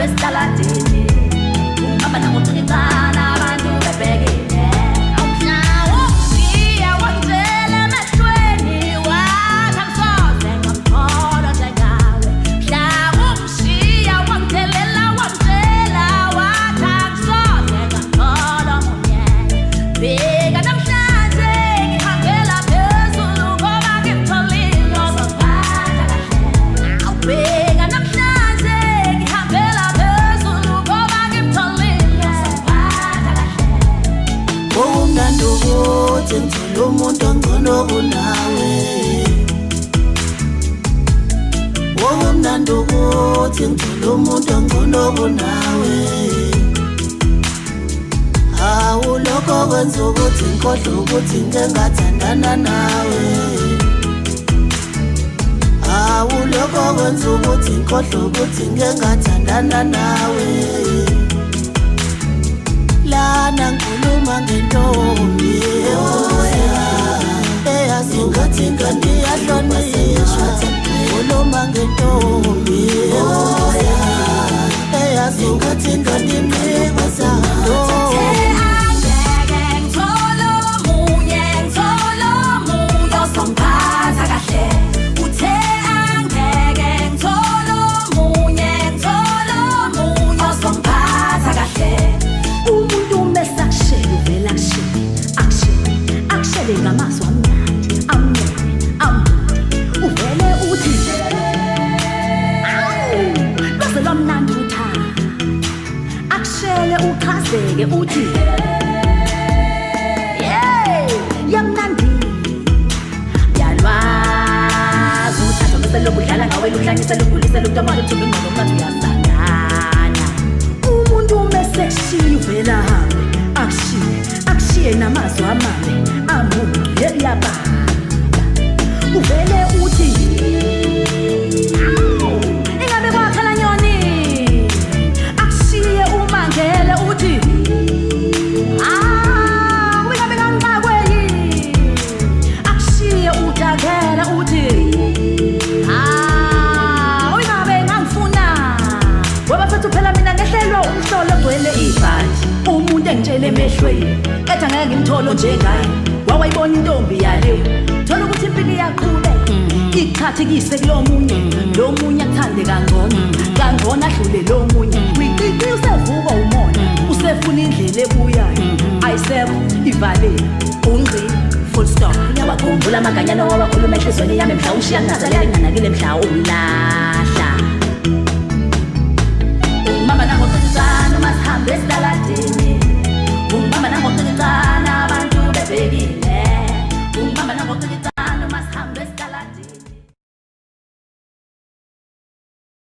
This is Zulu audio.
bestaladini ungaba nangokucikana abantu bebhekile awuhlawo siya wangela emehlweni wathi angisoze ngamkhola njengawe hlawo siya wangelela wangela wathi angisoze ngamkhola munye bheka namhlanje ngihambela phezulu ngoba ngimtholile ozongiphatha kahle awubheka namhlanje ngihambela phezulu ngoba ngimtholile ozongiphatha kahle okumnandi ukuthi ngithole umuntu ongcono kunawe okumnandi ukuthi ngithole umuntu ongcono kunawe hawu lokho kwenza ukuthi ngikhohlwe ukuthi ngike ngathandana nawe hawu lokho kwenza ukuthi ngikhohlwe ukuthi ngike ngathandana nawe lana ngikhuluma ngentombi eyazi ngathi ingane iyahlonishwa ngikhuluma ngentombi eyazi ngathi ingane imqikezelo angeke ngithole omunye ozongiphatha kahle uthe angeke ngithole omunye ozongiphatha kahle umuntu mesakushela uvela akushele ngamazwi amnandi amnene uvele uthi lwaze lwamnandi uthanda akushele uchazeke uthi yamnandi yalwazi uthatha meselokhu udlala ngawe luhlanyise lukhulise lukutomala uthumbe ingqondo mngathi uyasangana umuntu mesekushiya uvela hambe akushiye namazwi amabi amubi yababa uvele uthi ingabe kwakhala nyoni akushiye umangele uthi ingabe kangibakwe yini akushiye udakela uthi ingabe ngangifuna wabafethu phela mina ngehlelo umhlolo ogcwele ibhanti umuntu engitshele emehlweni ethi angeke ngimtholo njengaye wawayibona intombi yale thola ukuthi impilo iyaqhubeka ikuthathe kuyise kulo munye akuthande kangcono adlule lo munye uyiqiqi usevuka umoya usefuna indlela ebuyayo ayisekho ivalile ungqi full stop uyawakhumbula amaganyana wawakhuluma enhlizweni yami mhla ushiya ngazalele nginganakile mhla ulahla